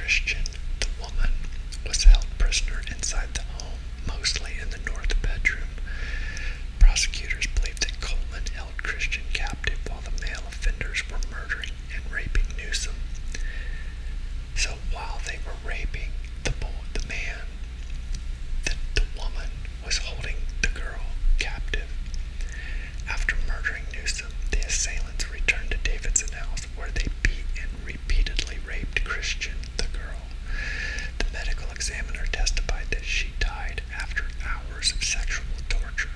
Christian, the woman, was held prisoner inside the home, mostly in the north bedroom. Prosecutors believe that Coleman held Christian captive while the male offenders were murdering and raping Newsom. So while they were raping the man, the woman was holding the girl captive. After murdering Newsom, the assailants returned to Davidson house where they beat and repeatedly raped Christian, the girl. The medical examiner testified that she died after hours of sexual torture,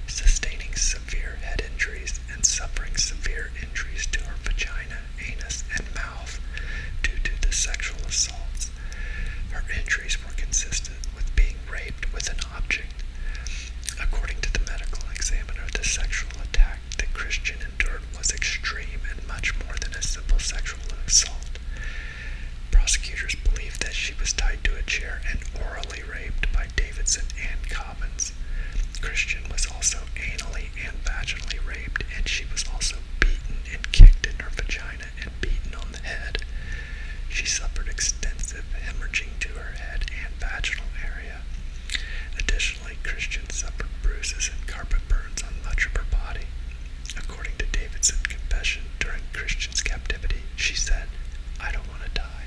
sustaining severe head injuries and suffering severe injuries to her vagina, anus, and mouth due to the sexual assaults. Her injuries were consistent with being raped with an object. According to the medical examiner, the sexual attack that Christian endured was extreme and much more than a simple sexual assault. Prosecutors believe that she was tied to a chair and orally raped by Davidson and Cobbins. Christian was also anally and vaginally raped, and she was also beaten and kicked in her vagina and beaten on the head. She suffered extensive hemorrhaging to her head and vaginal area. Additionally, Christian suffered bruises and carpet burns on much of her body. According to Davidson's confession, during Christian's captivity, she said, "I don't want to die."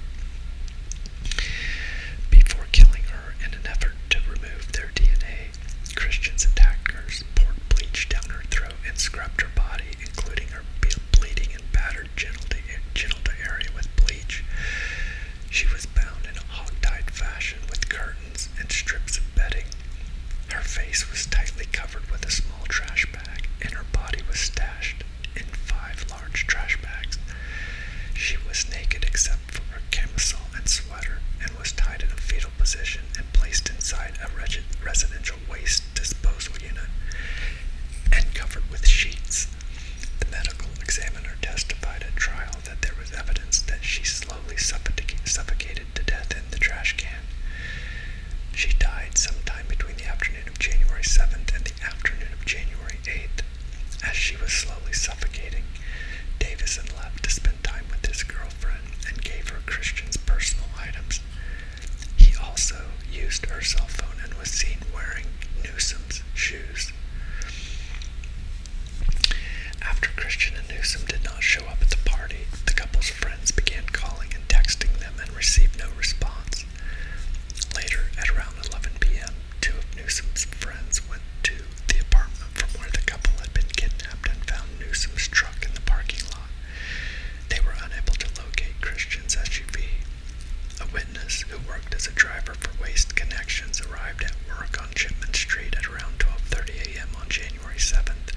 Before killing her in an effort to remove their DNA, Christian's attackers poured bleach down her throat and scrubbed her body, including her bleeding and battered genital area with bleach. She was bound in a hog-tied fashion with curtains and strips of bedding. Her face was tightly covered with a small trash bag, and her body was stashed in 5 large trash bags. She was naked except for her camisole and sweater, and was tied in a fetal position and placed inside a residential waste disposal unit and covered with sheets. The medical examiner testified at trial that there was evidence that she slowly suffocated to death in the trash can. She died sometime between the afternoon of January 7th and the afternoon of January 8th. As she was slowly suffocating, Davison left to spend time with his girlfriend and gave her Christian's personal items. He also used her cell phone and was seen wearing Newsom's shoes. After Christian and Newsom did not show up at the party, the couple's friends began calling and texting them and received no response. Later, at around 11 p.m., 2 of Newsom's friends went to the apartment from where the couple had been kidnapped and found Newsom's truck in the parking lot. They were unable to locate Christian's SUV. A witness who worked as a driver for Waste Connections arrived at work on Chipman Street at around 12:30 a.m. on January 7th.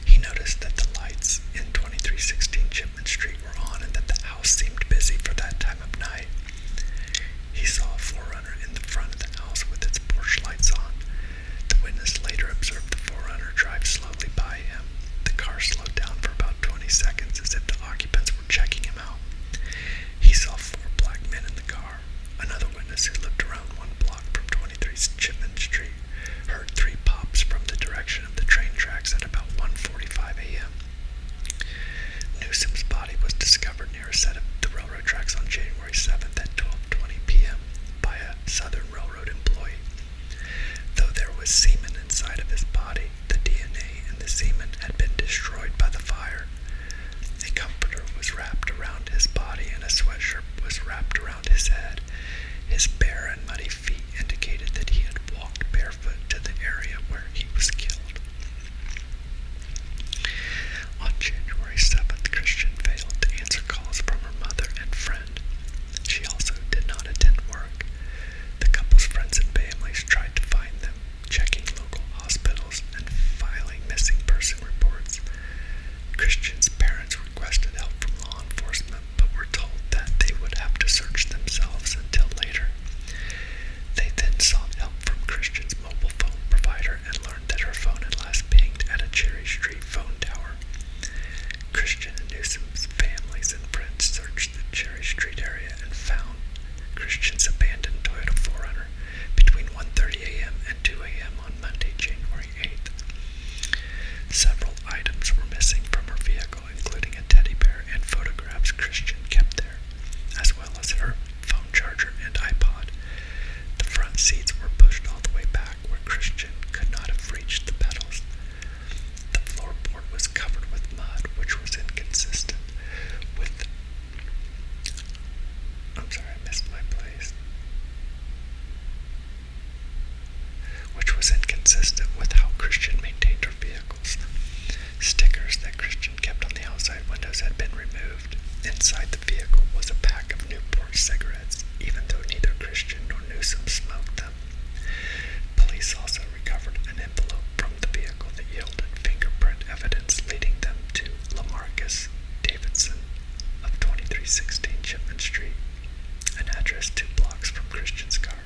He noticed that the lights in 2316 Chipman Street were on and that the house seemed busy for that time of night. He saw a 4Runner in the front of the house with its porch lights on. The witness later observed the 4Runner drive slowly by him. The car slowed down for about 20 seconds as if the occupants were checking him out. He saw 4 black men in the car. Another witness who lived around 1 block from 23 Chipman Street heard 3 pops from the direction of the train tracks at about 1:45 a.m. Newsom's body was discovered near a set of the railroad tracks on January 7th at 12:20 p.m. by a Southern Railroad employee. Though there was semen inside of his body, the DNA in the semen had been destroyed by the fire. A comforter was wrapped around his body and a sweatshirt was wrapped around his head. His bare and muddy feet indicated that he had walked barefoot to the area where he was killed. On January 7th, Christian failed to answer calls from her mother and friend. She also did not attend work. The couple's friends and families tried to find them, checking local hospitals and filing missing person reports. Christian's parents requested help from law enforcement, but were told that they would have to search themselves until later. They then sought help from Christian's mobile phone provider and learned that her phone had last pinged at a Cherry Street phone tower. Christian and Newsom's families and friends searched the Cherry Street area and found Christian's abandoned Toyota 4Runner between 1:30 a.m. and 2 a.m. on Monday, January 8th. Several items were missing from her vehicle, including a teddy bear and photographs Christian kept there, as well as her consistent with how Christian maintained her vehicles. Stickers that Christian kept on the outside windows had been removed. Inside the vehicle was a pack of Newport cigarettes, even though neither Christian nor Newsom smoked them. Police also recovered an envelope from the vehicle that yielded fingerprint evidence leading them to Lamarcus Davidson of 2316 Chipman Street, an address 2 blocks from Christian's car.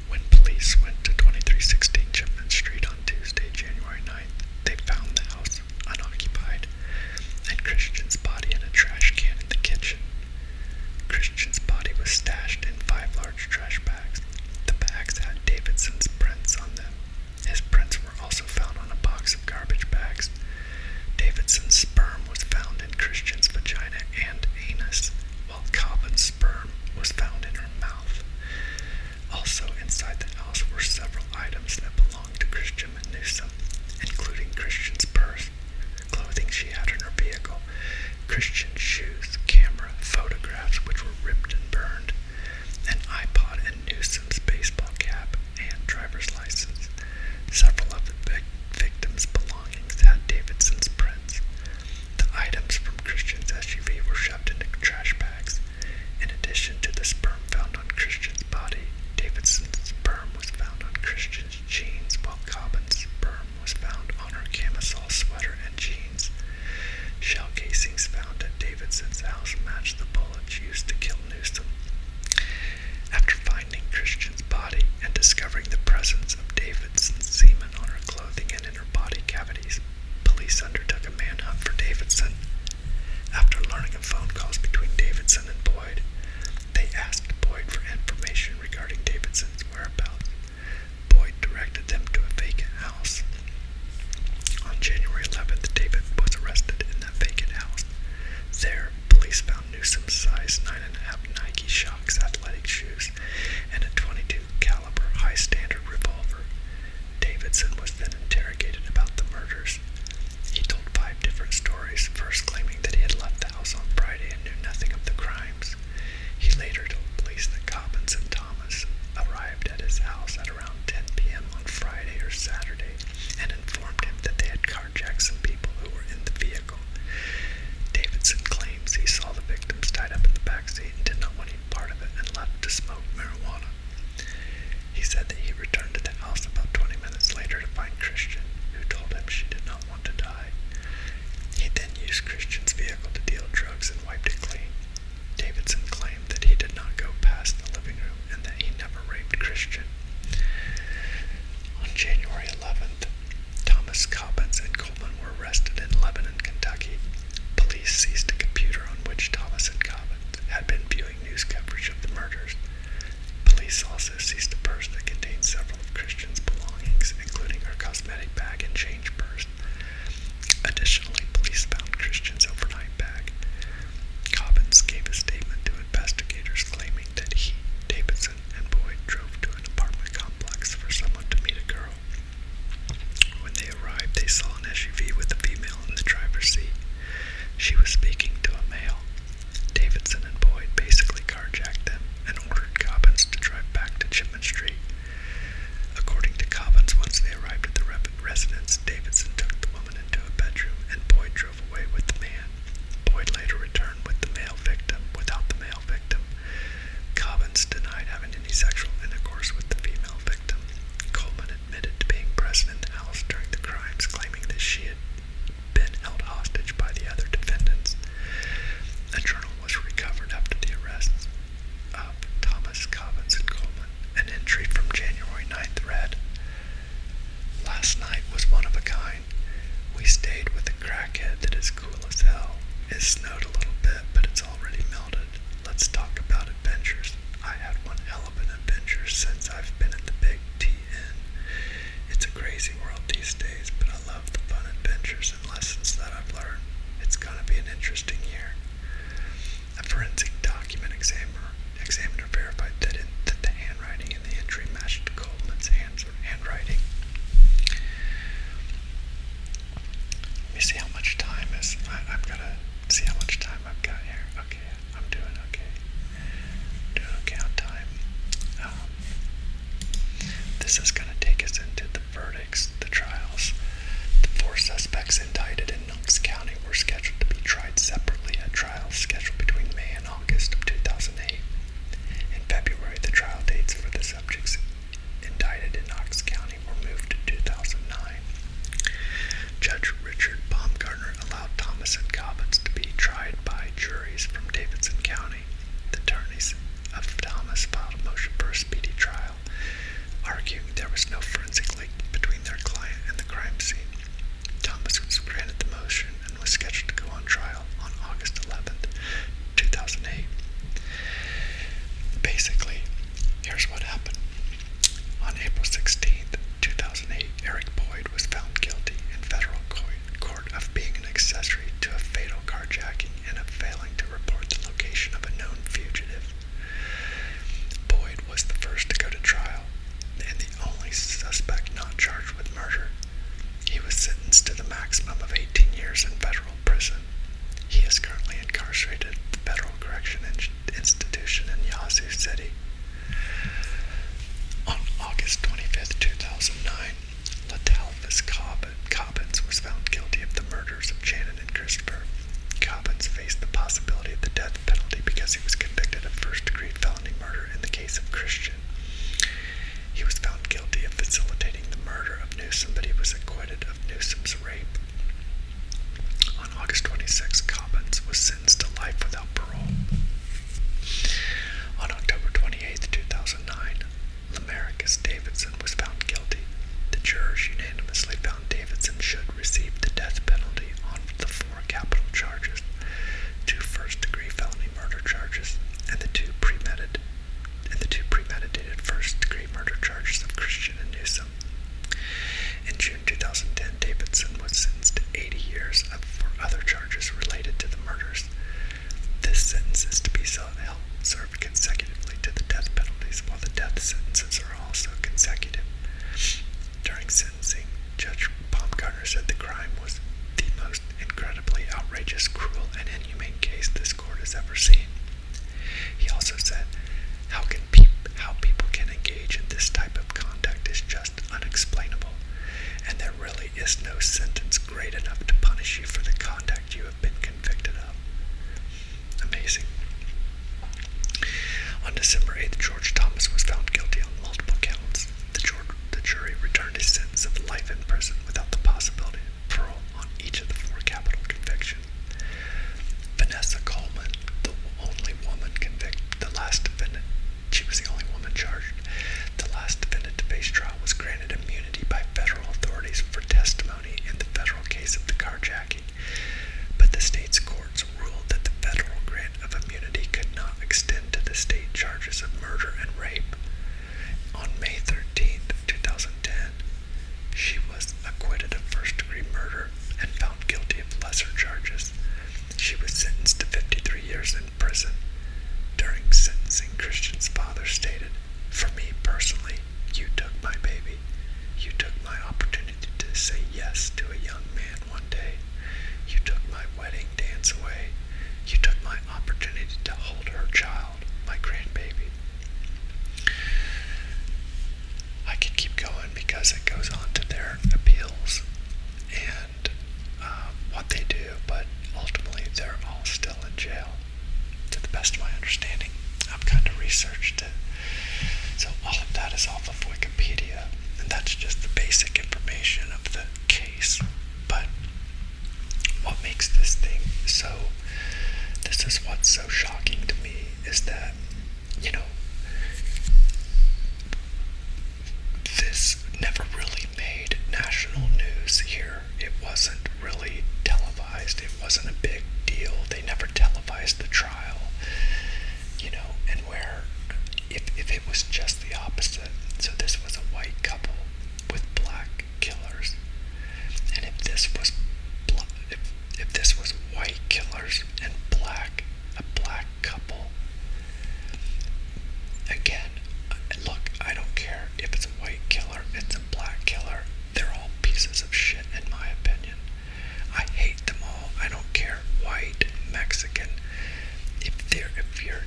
When police went to 2316 Chipman Street on Tuesday, January 9th, they found the house unoccupied and Christian's body in a trash can in the kitchen. Christian's body was stashed in 5 large trash bags. The bags had Davidson's prints on them. His prints were also found on a box of garbage bags. Davidson's sperm was found in Christian's vagina and anus, while Cobbins' sperm was found in her mouth. Also inside the house were several items that belonged to Christian and Newsom, including Christian's purse, clothing she had in her vehicle, Christian's shoes, camera, photographs which were ripped and burned, an iPod and Newsom's baseball cap and driver's license. Several of the victims' belongings had Davidson's prints. The items from Christian's SUV were shoved into trash bags. In addition to the sperm found on Christian's body, Davidson's sperm was found on Christian's jeans, while Cobbins' sperm was found on her camisole sweater and jeans. Shell casings found at Davidson's house matched the bullets used to kill Newsom. After finding Christian's body and discovering the presence of Davidson's semen on her clothing and in her body cavities, police undertook a manhunt for Davidson. After learning of phone calls between Davidson and Boyd, they asked Boyd for information regarding Davidson's whereabouts. Boyd directed them to a vacant house. On January 11th, David was arrested in that vacant house. There, police found Newsom's size 9.5 Nike Shox athletic shoes and a .22 caliber high-standard revolver. Davidson was then interrogated about the murders. He told 5 different stories, first claiming that he had left the house on Friday and knew nothing of the crimes. He later told police that Cobbins and Thomas arrived at his house at around 10 p.m. on Friday or Saturday and informed him that they had carjacked some people who were in the vehicle. Davidson claims he saw the victims tied up County. The attorneys of Thomas filed a motion for a speedy trial, arguing there was no forensic link between their client and the crime scene. Thomas was granted the motion and was scheduled to go on trial on August 11th, 2008. Basically, here's what happened. On April 16th, 2008, Eric Boyd was found guilty in federal court of being an accessory to a fatal carjacking and of failing to report the location of a known fugitive. Boyd was the first to go to trial and the only suspect not charged with murder. He was sentenced to the maximum of 18 years in federal prison. He is currently incarcerated at the Federal Correction Institution in Yazoo City. On August 25th, 2009, Latalvis Cobbins was found guilty of the murders of Channon and Christopher. Cobbins faced the possibility of the death penalty because he was convicted of first-degree felony murder in the case of Christian. He was found guilty of facilitating the murder of Newsom, but he was acquitted of Newsom's rape. On August 26, Cobbins was sentenced to life without parole. On October 28, 2009, Lamarcus Davidson was found guilty. The jurors unanimously found Davidson should receive the death penalty on the 4 capital charges, 2 first-degree felony murder charges, and the two premeditated first-degree murder charges of Christian and Newsom. In June 2010, Davidson was sentenced to 80 years for other charges related to the murders. This sentence is to be served consecutively to the death penalties, while the death sentences are also consecutive. During sentencing, Judge Baumgartner said the crime was the most incredibly outrageous, cruel, and inhumane case this court has ever seen. He also said, how people can engage in this type of conduct is just unexplainable, and there really is no sentence great enough to punish you for the conduct you have been convicted of. Amazing. On December 8th, George Thomas was found guilty on multiple counts. The jury returned his sentence of life in prison without the possibility of parole on each of the 4 capital convictions. Vanessa Coleman, the only woman convicted, she was the only woman charged. The last defendant to face trial was granted immunity by federal authorities for testimony in the federal case of the carjacking, but the state's courts ruled that the federal grant of immunity could not extend to the state charges of murder and rape. On May 13th, 2010, she was acquitted of first-degree murder and found guilty of lesser charges. She was sentenced to 53 years in prison. During sentencing, Christian's father stated, "For me personally, you took my baby. You took my opportunity to say yes to a young man one day. You took my wedding dance away. You took my opportunity to hold her child, my grandbaby." I could keep going because it goes on to their appeals and what they do, but ultimately they're all still in jail, to the best of my understanding. I've kind of researched it. So all of that is off of Wikipedia, and that's just the basic information of the case. But what makes this thing so, this is what's so shocking to me, is that, this never really made national news here. It wasn't really televised. It wasn't a big deal. They never televised the trial, and where if it was just the opposite, so this was a white couple with black killers, and if this was white killers and a black couple, again, look, I don't care if it's a white killer, it's a black killer, they're all pieces of shit in my opinion. I hate them all. I don't care, white, Mexican. If you're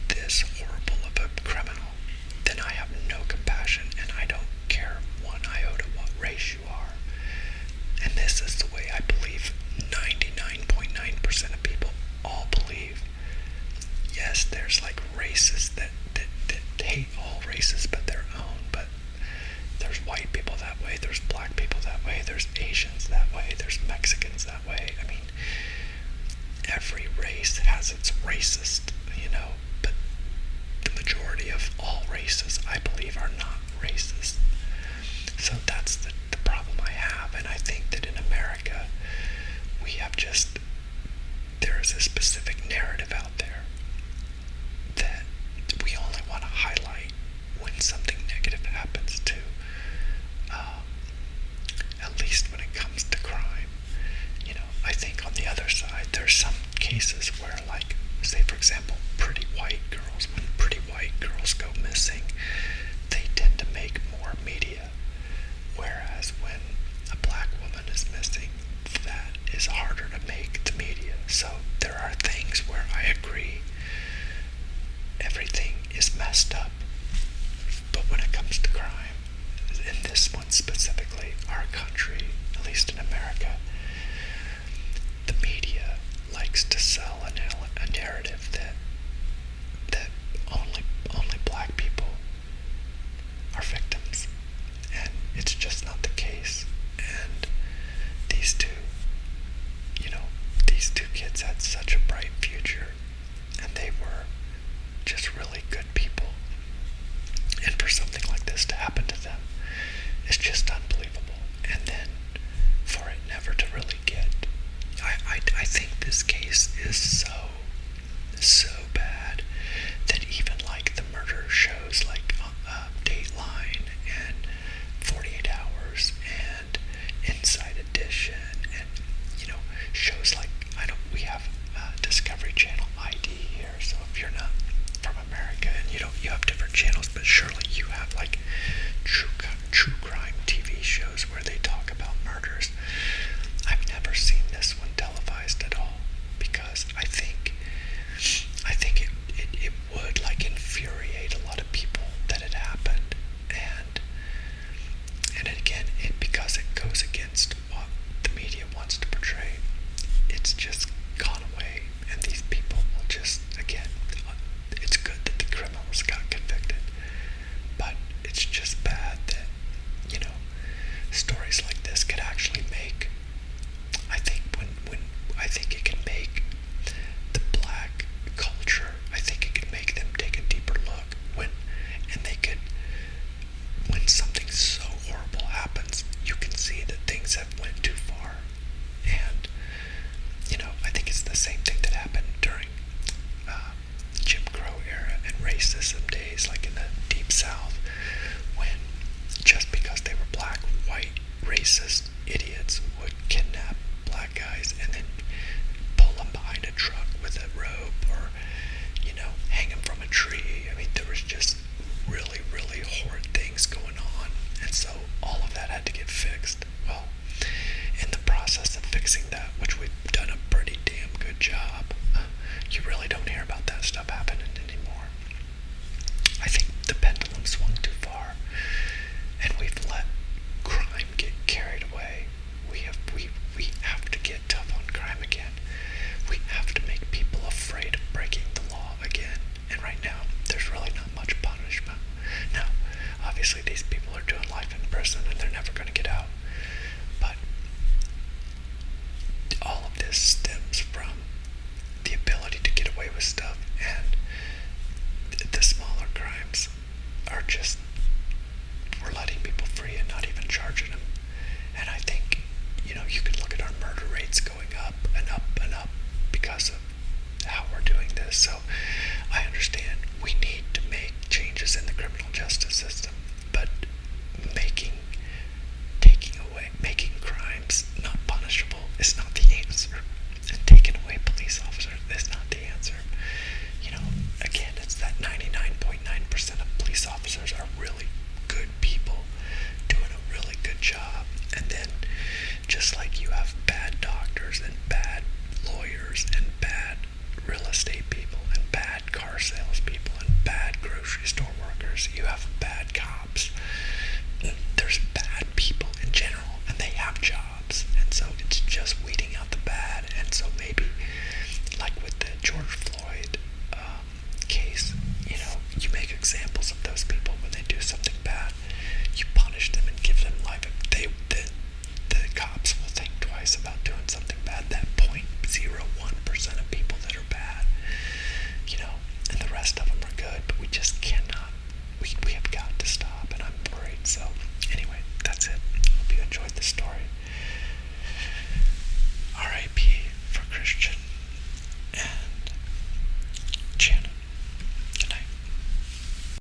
this horrible of a criminal, then I have no compassion, and I don't care one iota what race you are. And this is the way I believe 99.9% of people all believe. Yes, there's like races that hate all races but their own, but there's white people that way, there's black people that way, there's Asians that way, there's Mexicans that way. I mean, every race has its racist, example, pretty white girls. When pretty white girls go missing, they tend to make more media. Whereas when a black woman is missing, that is harder to make the media. So there are things where I agree everything is messed up. But when it comes to crime, in this one specifically, our country, at least in America, the media likes to sell a narrative that only black people are victims, and it's just not the case. And these two kids had such a bright future, and they were just really good people. And for something like this to happen to them is just unbelievable. And then for it never to really get, I think this case is so bad that even like the murder shows like Dateline and 48 Hours and Inside Edition and shows like we have Discovery Channel ID here, so if you're not from America and you have different channels, but surely you have like true crime TV shows where they talk about murders. I've never seen this one televised at all, because I think it would like infuriate a lot of people that it happened, and again, because it goes against what the media wants to portray, it's just gone away, and these people will just, again, it's good that the criminals got convicted, but it's just bad that stories like this could actually make, I think I think it can make the black culture, I think it can make them take a deeper look when something so horrible happens, you can see that things have went too far. And I think it's the same thing that happened during Jim Crow era and racism days, like in the Deep South, when just because they were black, white, racist idiots would kidnap black guys and then pull them behind a truck with a rope, or hang them from a tree. I mean, there was just really, really horrid things going on, and so all of that had to get fixed. Well, in the process of fixing that, which we've done a pretty damn good job, you really don't hear about that stuff happening anymore. I think the pendulum swung too far, and we've let crime get carried away. We have to get tough on crime again. We have to make people afraid of breaking the law again. And right now, there's really not much punishment. Now, obviously these people are doing life in prison and they're never going to get out. But all of this stems from the ability to get away with stuff, and the smaller crimes are just, we're letting people free and not even charging them. And I think, you can look at our murder rates going up and up and up because of how we're doing this. So I understand we need to make changes in the criminal justice system, but making crimes not punishable is not the answer, and taking away police officers is not the answer. Again, it's that 99.9% of police officers are really good people doing a really good job, and then just like you have bad doctors and bad lawyers and bad real estate people and bad car salespeople and bad grocery store workers, you have bad cops. There's bad people in general, and they have jobs, and so it's just weeding out the bad. And so maybe, like with the George Floyd case,